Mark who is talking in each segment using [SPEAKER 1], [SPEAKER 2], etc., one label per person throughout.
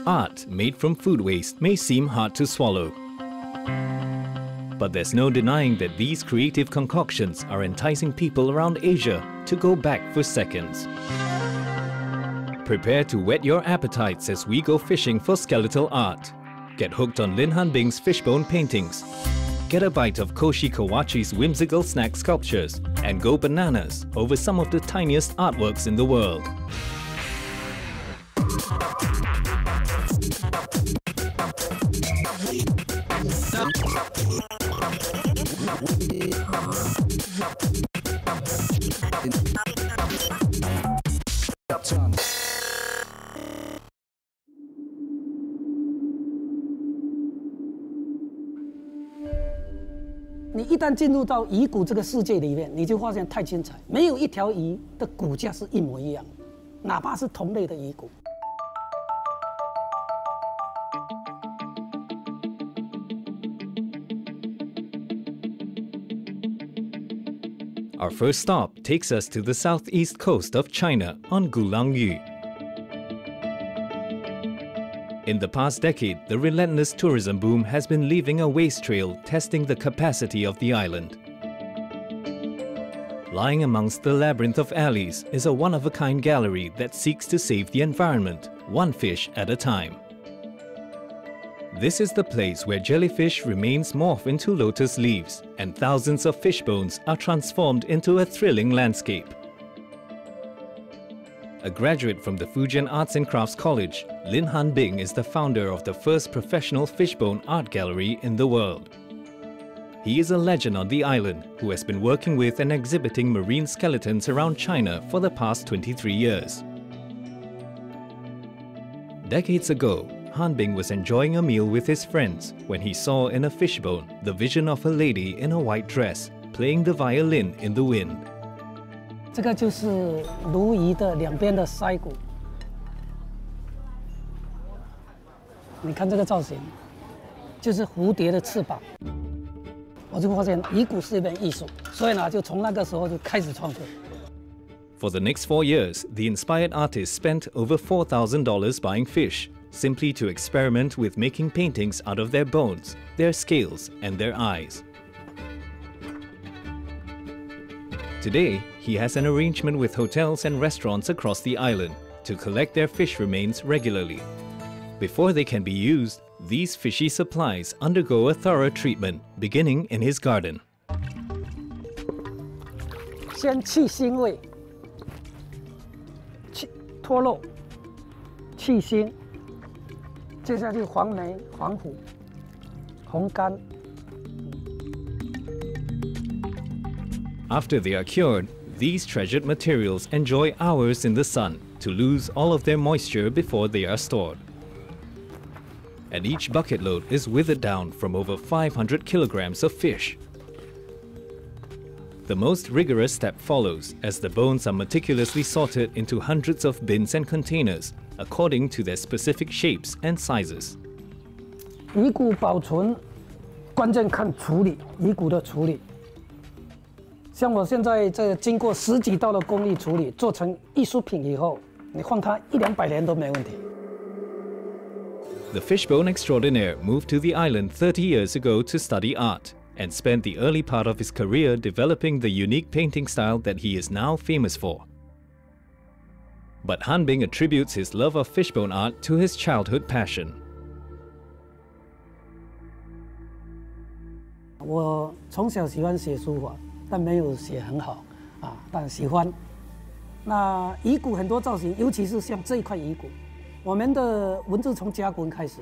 [SPEAKER 1] Art made from food waste may seem hard to swallow. But there's no denying that these creative concoctions are enticing people around Asia to go back for seconds. Prepare to whet your appetites as we go fishing for skeletal art. Get hooked on Lin Hanbing's fishbone paintings. Get a bite of Koshi Kawachi's whimsical snack sculptures and go bananas over some of the tiniest artworks in the world.
[SPEAKER 2] 你一旦进入到鱼骨这个世界里面，你就发现太精彩，没有一条鱼的骨架是一模一样，哪怕是同类的鱼骨。
[SPEAKER 1] Our first stop takes us to the southeast coast of China on Gulangyu. In the past decade, the relentless tourism boom has been leaving a waste trail testing the capacity of the island. Lying amongst the labyrinth of alleys is a one-of-a-kind gallery that seeks to save the environment, one fish at a time. This is the place where jellyfish remains morph into lotus leaves and thousands of fish bones are transformed into a thrilling landscape. A graduate from the Fujian Arts and Crafts College, Lin Hanbing is the founder of the first professional fishbone art gallery in the world. He is a legend on the island who has been working with and exhibiting marine skeletons around China for the past 23 years. Decades ago, Hanbing was enjoying a meal with his friends when he saw in a fishbone the vision of a lady in a white dress playing the violin in the wind.
[SPEAKER 2] 这个就是鲈鱼的两边的鳃骨，你看这个造型，就是蝴蝶的翅膀。我就发现鱼骨是一门艺术，所以呢，就从那个时候就开始创作。
[SPEAKER 1] For the next 4 years, the inspired artist spent over $4,000 buying fish, simply to experiment with making paintings out of their bones, their scales, and their eyes. Today, he has an arrangement with hotels and restaurants across the island to collect their fish remains regularly. Before they can be used, these fishy supplies undergo a thorough treatment, beginning in his garden.
[SPEAKER 2] 先去腥味，脱肉，去腥。接下去黄梅、黄虎、红柑。
[SPEAKER 1] After they are cured, these treasured materials enjoy hours in the sun to lose all of their moisture before they are stored. And each bucket load is withered down from over 500 kilograms of fish. The most rigorous step follows as the bones are meticulously sorted into hundreds of bins and containers according to their specific shapes and sizes.
[SPEAKER 2] 鱼骨保存关键看处理，鱼骨的处理。 像我现在这经过10几道的工艺处理，做成艺术品以后，你放它100-200年都没问题。
[SPEAKER 1] The fishbone extraordinaire moved to the island 30 years ago to study art and spent the early part of his career developing the unique painting style that he is now famous for. But Hanbing attributes his love of fishbone art to his childhood passion.
[SPEAKER 2] 我从小喜欢写书法。 但没有写很好啊，但喜欢。那鱼骨很多造型，尤其是像这一块鱼骨，我们的文字从甲骨文开始。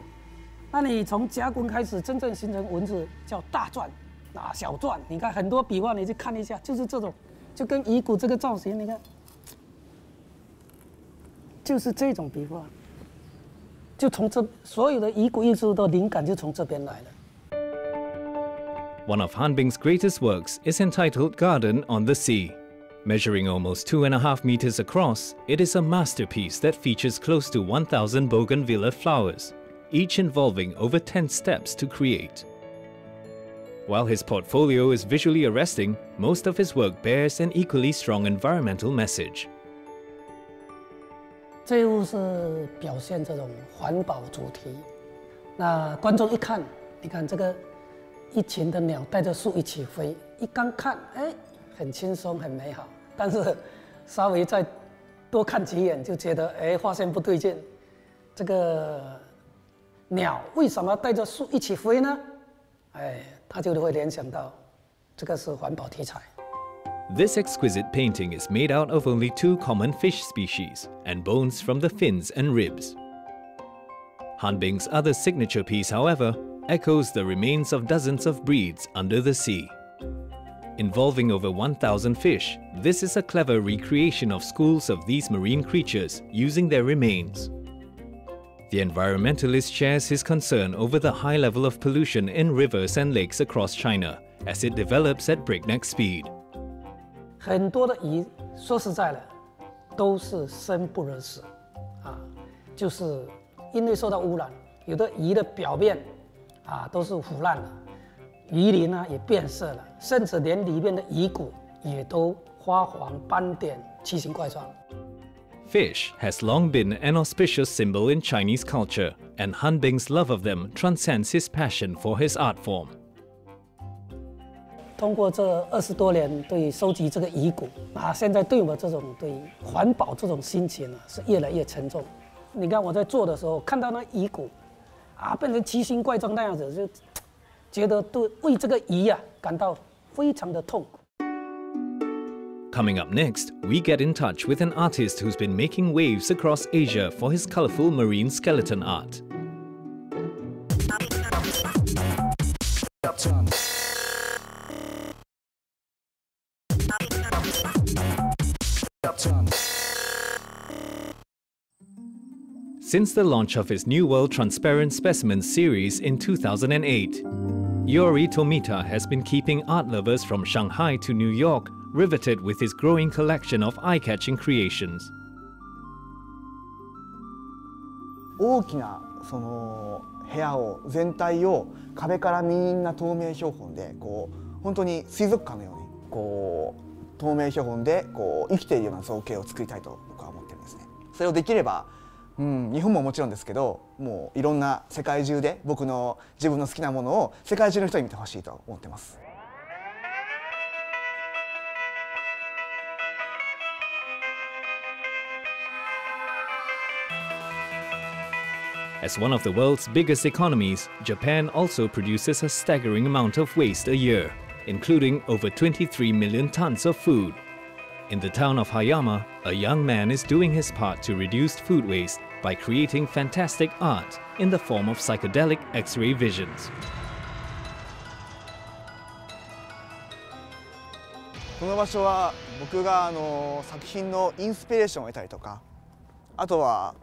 [SPEAKER 2] 那你从甲骨文开始，真正形成文字叫大篆啊、小篆。你看很多笔画，你去看一下，就是这种，就跟鱼骨这个造型，你看，就是这种笔画，就从这所有的鱼骨艺术的灵感就从这边来的。
[SPEAKER 1] One of Hanbing's greatest works is entitled Garden on the Sea. Measuring almost 2.5 meters across, it is a masterpiece that features close to 1,000 bougainvillea flowers, each involving over 10 steps to create. While his portfolio is visually arresting, most of his work bears an equally strong environmental message.
[SPEAKER 2] 这一幅是表现这种环保主题。那观众一看，你看这个一群的鸟带着树一起飞，一刚看，哎，很轻松，很美好。但是稍微再多看几眼，就觉得哎，发现不对劲。这个鸟为什么要带着树一起飞呢？哎，他就会联想到这个是环保题材。
[SPEAKER 1] This exquisite painting is made out of only 2 common fish species and bones from the fins and ribs. Hanbing's other signature piece, however, echoes the remains of dozens of breeds under the sea. Involving over 1,000 fish, this is a clever recreation of schools of these marine creatures using their remains. The environmentalist shares his concern over the high level of pollution in rivers and lakes across China as it develops at breakneck speed.
[SPEAKER 2] 很多的鱼，说实在的，都是生不如死，就是因为受到污染，有的鱼的表面都是腐烂的，鱼鳞呢也变色了，甚至连里面的鱼骨也都花黄斑点、奇形怪状。
[SPEAKER 1] Fish has long been an auspicious symbol in Chinese culture, and Hanbing's love of them transcends his passion for his art form.
[SPEAKER 2] 通过这20多年对收集这个遗骨现在对我这种对环保这种心情是越来越沉重。你看我在做的时候，看到那遗骨变成奇形怪状那样子，就觉得对为这个鱼感到非常的痛苦。
[SPEAKER 1] Coming up next, we get in touch with an artist who's been making waves across Asia for his colorful marine skeleton art. Since the launch of his New World Transparent Specimens series in 2008, Yori Tomita has been keeping art lovers from Shanghai to New York riveted with his growing collection of eye-catching creations.
[SPEAKER 3] 大きなその部屋を全体を壁からみんな透明標本で本当に水族館のように透明標本で生きているような造形を作りたいと僕は思ってるんですね。それをできれば、日本ももちろんですけど、もういろんな世界中で自分の好きなものを世界中の人に見てほしいと思ってます。
[SPEAKER 1] As one of the world's biggest economies, Japan also produces a staggering amount of waste a year, including over 23 million tons of food. In the town of Hayama, a young man is doing his part to reduce food waste by creating fantastic art in the form of psychedelic X-ray visions.
[SPEAKER 3] この場所は僕が作品のインスピレーションを得たりとか、あとは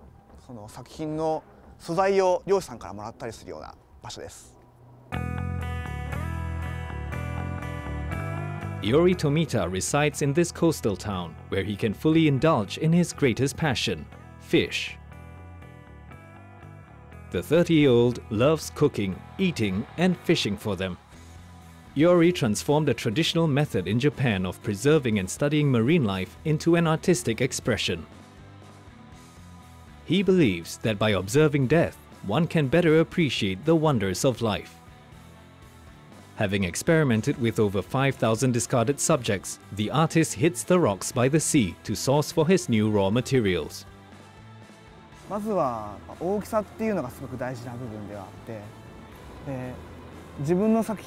[SPEAKER 3] その作品の素材を漁師さんからもらったりするような場所です。
[SPEAKER 1] Yori Tomita resides in this coastal town where he can fully indulge in his greatest passion, fish. The 30-year-old loves cooking, eating, and fishing for them. Yori transformed a traditional method in Japan of preserving and studying marine life into an artistic expression. He believes that by observing death, one can better appreciate the wonders of life. Having experimented with over 5,000 discarded subjects, the artist hits the rocks by the sea to source for his new raw materials.
[SPEAKER 3] まずは大きさっていうのがすごく大事な部分ではあって、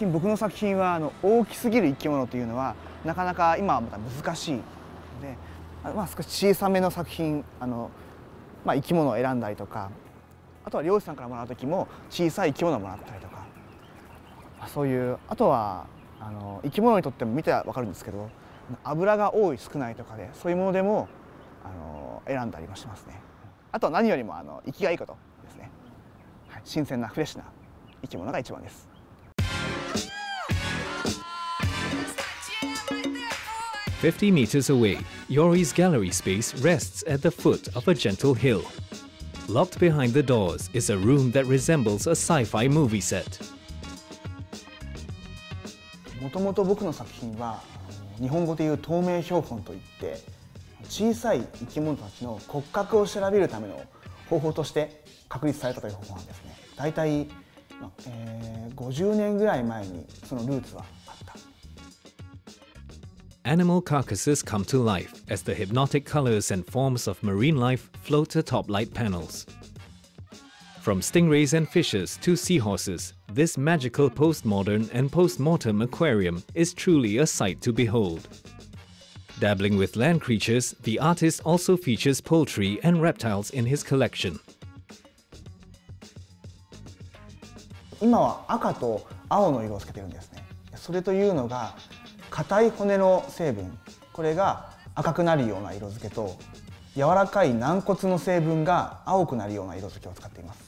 [SPEAKER 3] 僕の作品は大きすぎる生き物というのはなかなか今はまた難しいので、少し小さめの作品生き物を選んだりとか、あとは漁師さんからもらう時も小さい生き物をもらったりとか、そういうあとは生き物にとっても見て分かるんですけど、油が多い少ないとかでそういうものでも選んだりもしますね。あとは何よりも生きがいいことですね。新鮮なフレッシュな生き物が一番です。
[SPEAKER 1] 50 meters away, Yori's gallery space rests at the foot of a gentle hill. Locked behind the doors is a room that resembles a sci-fi movie set.
[SPEAKER 3] もともと僕の作品は日本語でいう透明標本といって、小さい生き物たちの骨格を調べるための方法として確立されたという方法なんですね。だいたい50年ぐらい前にそのルーツはあった。
[SPEAKER 1] Animal carcasses come to life as the hypnotic colors and forms of marine life float atop light panels. From stingrays and fishes to seahorses, this magical postmodern and postmortem aquarium is truly a sight to behold. Dabbling with land creatures, the artist also features poultry and reptiles in his collection.
[SPEAKER 3] 今は赤と青の色をつけてるんですね。それというのが硬い骨の成分、これが赤くなるような色付けと、柔らかい軟骨の成分が青くなるような色付けを使っています。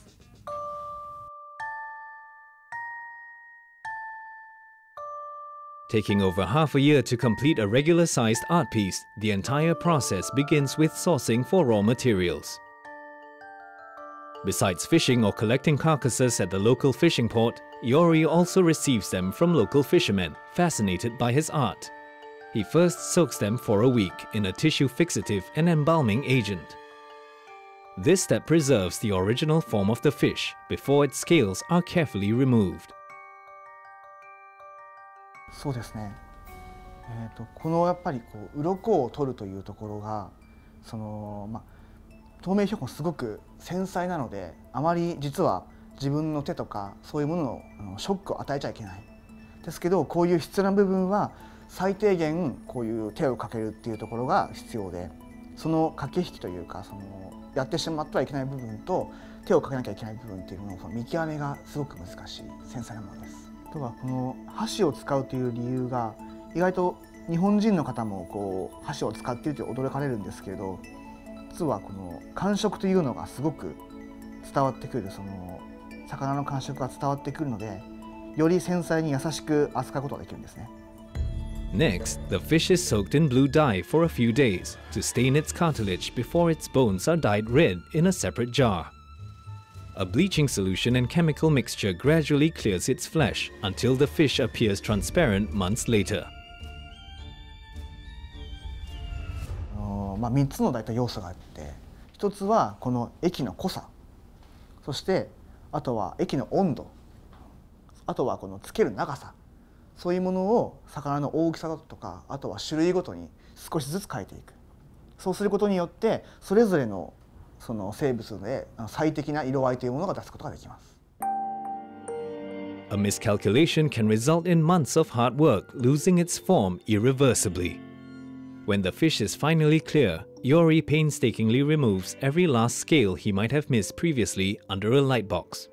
[SPEAKER 1] Taking over half a year to complete a regular-sized art piece, the entire process begins with sourcing for raw materials. Besides fishing or collecting carcasses at the local fishing port, Yori also receives them from local fishermen, fascinated by his art. He first soaks them for a week in a tissue fixative and embalming agent. This step preserves the original form of the fish before its scales are carefully removed.
[SPEAKER 3] そうですね。このやっぱり鱗を取るというところが透明標本すごく繊細なので、あまり実は自分の手とかそういうもののショックを与えちゃいけない。ですけどこういう必要な部分は最低限こういう手をかけるっていうところが必要で、その駆け引きというかやってしまってはいけない部分と手をかけなきゃいけない部分っていうのの見極めがすごく難しい繊細なものです。あとはこの箸を使うという理由が意外と日本人の方も箸を使っていると驚かれるんですけれど、実はこの感触というのがすごく伝わってくる、魚の感触が伝わってくるので、より繊細に優しく扱うことができるんですね。
[SPEAKER 1] Next, the fish is soaked in blue dye for a few days to stain its cartilage before its bones are dyed red in a separate jar. A bleaching solution and chemical mixture gradually clears its flesh until the fish appears transparent months later.
[SPEAKER 3] 3つの大体要素があって、1つはこの液の濃さ、そしてあとは液の温度、あとはこのつける長さ、そういうものを魚の大きさとか、あとは種類ごとに少しずつ変えていく。そうすることによってそれぞれの生物で最適な色合いというものが出すことができます。
[SPEAKER 1] A miscalculation can result in months of hard work, losing its form irreversibly. When the fish is finally clear, Yori painstakingly removes every last scale he might have missed previously under a light box.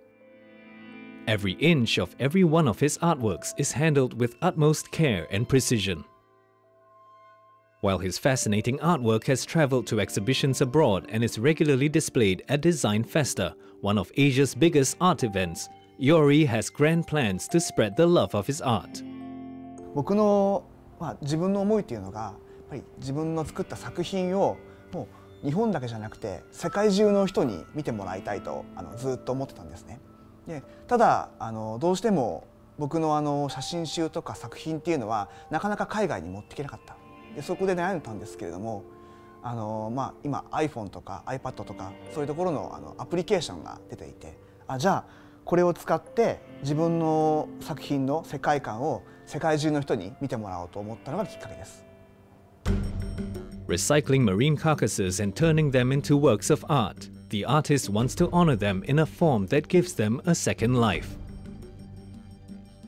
[SPEAKER 1] Every inch of every one of his artworks is handled with utmost care and precision. While his fascinating artwork has traveled to exhibitions abroad and is regularly displayed at Design Festa, one of Asia's biggest art events, Yori has grand plans to spread the love of his art.
[SPEAKER 3] 僕の自分の思いというのが、やっぱり自分の作った作品をもう日本だけじゃなくて世界中の人に見てもらいたいとずっと思ってたんですね。でただどうしても僕の写真集とか作品っていうのはなかなか海外に持っていけなかった。でそこで悩んでたんですけれども、今 iPhone とか iPad とかそういうところのアプリケーションが出ていて、じゃあこれを使って自分の作品の世界観を世界中の人に見てもらおうと思ったのがきっかけです。
[SPEAKER 1] Recycling marine carcasses and turning them into works of art, the artist wants to honor them in a form that gives them a second life.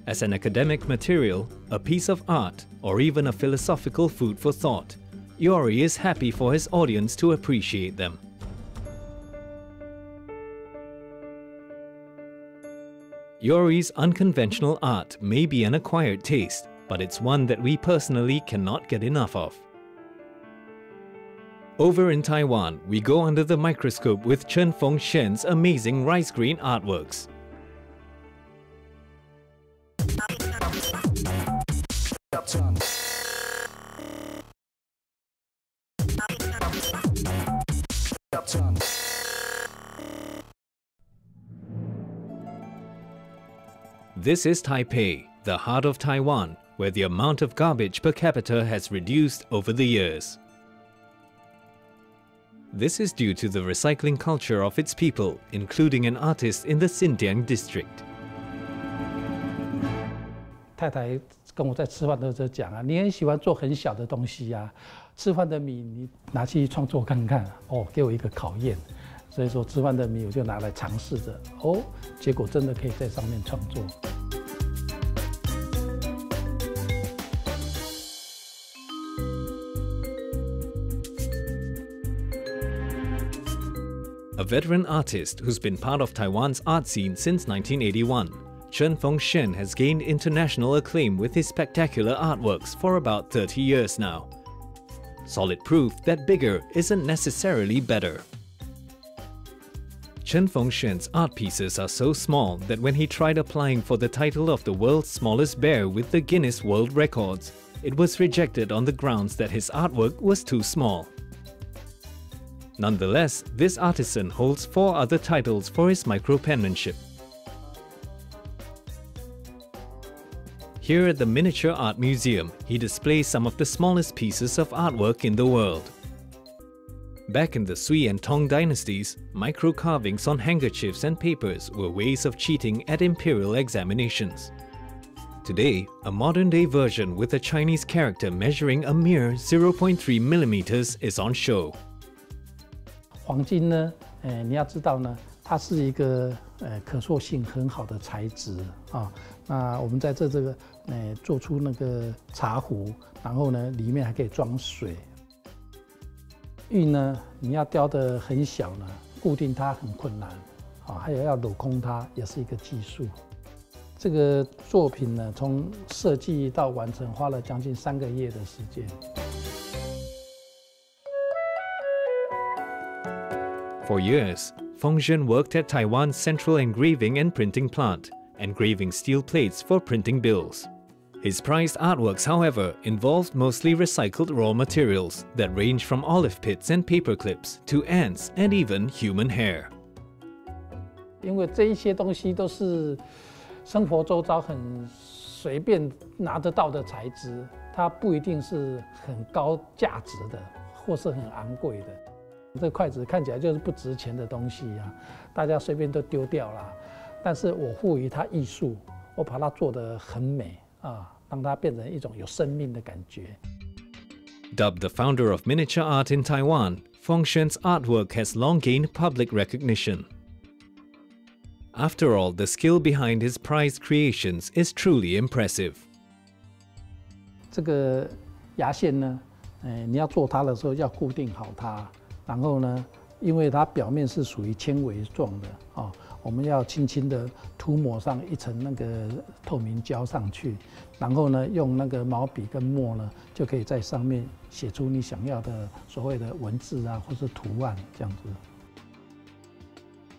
[SPEAKER 1] As an academic material, a piece of art, or even a philosophical food for thought, Yori is happy for his audience to appreciate them. Yori's unconventional art may be an acquired taste, but it's one that we personally cannot get enough of. Over in Taiwan, we go under the microscope with Chen Fengshen's amazing rice grain artworks. This is Taipei, the heart of Taiwan, where the amount of garbage per capita has reduced over the years. This is due to the recycling culture of its people, including an artist in the Xinjiang district.
[SPEAKER 2] 太太跟我在吃饭的时候讲啊，你很喜欢做很小的东西啊，吃饭的米你拿去创作看看哦，给我一个考验。所以说吃饭的米我就拿来尝试着哦，结果真的可以在上面创作。
[SPEAKER 1] A veteran artist who's been part of Taiwan's art scene since 1981,陈逢显has gained international acclaim with his spectacular artworks for about 30 years now. Solid proof that bigger isn't necessarily better.陈逢显's art pieces are so small that when he tried applying for the title of the world's smallest bear with the Guinness World Records, it was rejected on the grounds that his artwork was too small. Nonetheless, this artisan holds 4 other titles for his micropenmanship. Here at the Miniature Art Museum, he displays some of the smallest pieces of artwork in the world. Back in the Sui and Tang dynasties, micro-carvings on handkerchiefs and papers were ways of cheating at imperial examinations. Today, a modern-day version with a Chinese character measuring a mere 0.3 millimeters is on show.
[SPEAKER 2] 黄金呢，你要知道呢，它是一个可塑性很好的材质啊。那我们在这个做出那个茶壶，然后呢，里面还可以装水。玉呢，你要雕得很小呢，固定它很困难啊，还有要镂空它也是一个技术。这个作品呢，从设计到完成花了将近3个月的时间。
[SPEAKER 1] For years, Fengxian worked at Taiwan's central engraving and printing plant, engraving steel plates for printing bills. His prized artworks, however, involved mostly recycled raw materials that range from olive pits and paper clips to ants and even human hair.
[SPEAKER 2] 因为这一些东西都是生活周遭很随便拿得到的材质，它不一定是很高价值的，或是很昂贵的。这筷子看起来就是不值钱的东西啊，大家随便都丢掉了。但是我赋予它艺术，我把它做得很美啊，让它变成一种有生命的感觉。
[SPEAKER 1] Dubbed the founder of miniature art in Taiwan, Fengxian's artwork has long gained public recognition. After all, the skill behind his prized creations is truly impressive.
[SPEAKER 2] 这个牙线呢，你要做它的时候要固定好它。然后呢，因为它表面是属于纤维状的啊，我们要轻轻的涂抹上一层那个透明胶上去，然后呢，用那个毛笔跟墨呢，就可以在上面写出你想要的所谓的文字啊，或是图案这样子。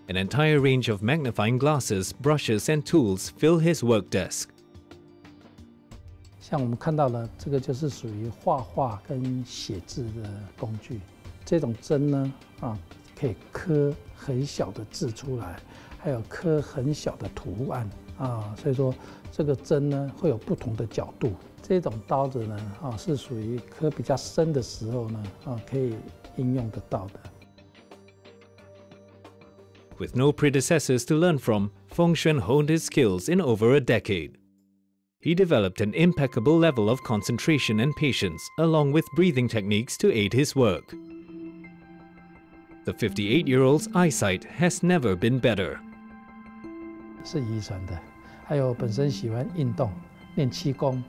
[SPEAKER 1] An entire range of magnifying glasses, brushes, and tools fill his work desk.
[SPEAKER 2] 像我们看到的，这个就是属于画画跟写字的工具。这种针呢，可以刻很小的字出来，还有刻很小的图案啊，所以说这个针呢会有不同的角度。这种刀子呢，是属于刻比较深的时候呢，可以应用得到的。
[SPEAKER 1] With no predecessors to learn from, Fengxian honed his skills in over a decade. He developed an impeccable level of concentration and patience, along with breathing techniques to aid his work. The 58-year-old's eyesight has never been better.
[SPEAKER 2] 是遗传的，还有本身喜欢运动，练气功，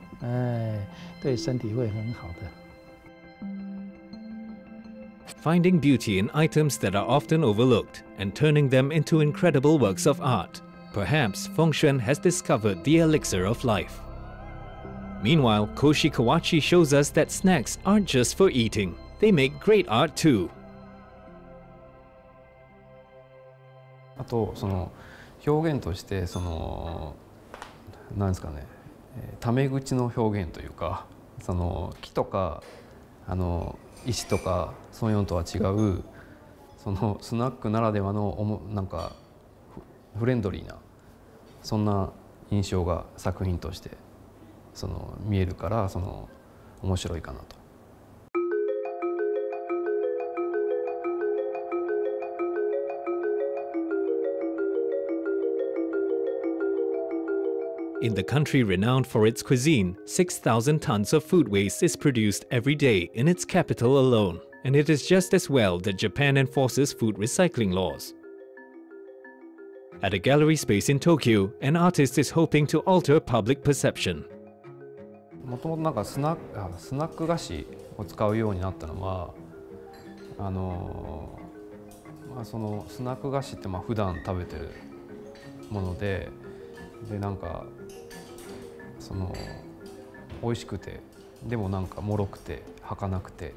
[SPEAKER 2] 对身体会很好的。
[SPEAKER 1] Finding beauty in items that are often overlooked and turning them into incredible works of art, perhaps Fengxian has discovered the elixir of life. Meanwhile, Koshi Kawachi shows us that snacks aren't just for eating. They make great art too.
[SPEAKER 4] あとその表現としてそのなんですかね、タメ口の表現というか、その木とか石とかそういうのとは違う、そのスナックならではのなんかフレンドリーなそんな印象が作品としてその見えるから、その面白いかなと。
[SPEAKER 1] In the country renowned for its cuisine, 6,000 tons of food waste is produced every day in its capital alone, and it is just as well that Japan enforces food recycling laws. At a gallery space in Tokyo, an artist is hoping to alter public perception.
[SPEAKER 4] もともとなんかスナック菓子を使うようになったのは、そのスナック菓子って普段食べてるもので、なんかその美味しくて、でもなんか脆くて儚くてっ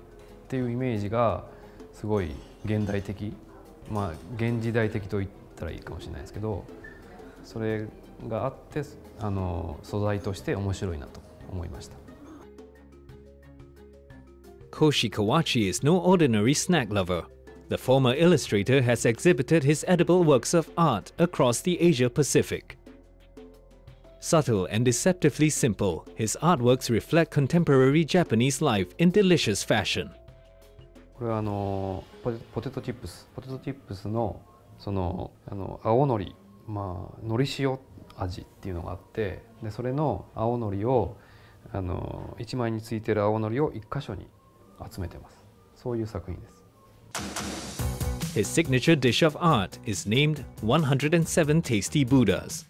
[SPEAKER 4] ていうイメージがすごい現代的、現時代的と言ったらいいかもしれないですけど、それがあって素材として面白いなと思いました。
[SPEAKER 1] Koshi Kawachi is no ordinary snack lover. The former illustrator has exhibited his edible works of art across the Asia-Pacific. Subtle and deceptively simple, his artworks reflect contemporary Japanese life in delicious fashion.
[SPEAKER 4] これはポテトチップスのその青のり、のり塩味っていうのがあって、でそれの青のりを1枚についてる青のりを1箇所に集めてます。そういう作品です。
[SPEAKER 1] His signature dish of art is named 107 Tasty Buddhas.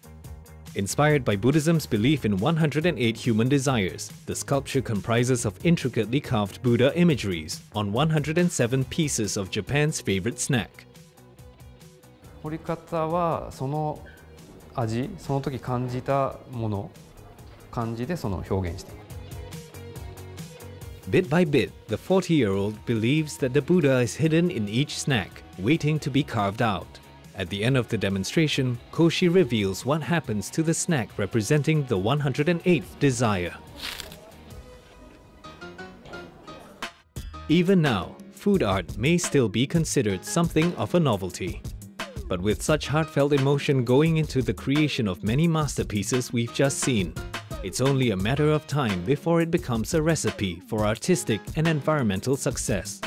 [SPEAKER 1] Inspired by Buddhism's belief in 108 human desires, the sculpture comprises of intricately carved Buddha imageries on 107 pieces of Japan's favorite snack.
[SPEAKER 4] 彫り方はその味、その時感じたもの、感じでその表現しています。
[SPEAKER 1] Bit by bit, the 40-year-old believes that the Buddha is hidden in each snack, waiting to be carved out. At the end of the demonstration, Koshi reveals what happens to the snack representing the 108th desire. Even now, food art may still be considered something of a novelty. But with such heartfelt emotion going into the creation of many masterpieces we've just seen, it's only a matter of time before it becomes a recipe for artistic and environmental success.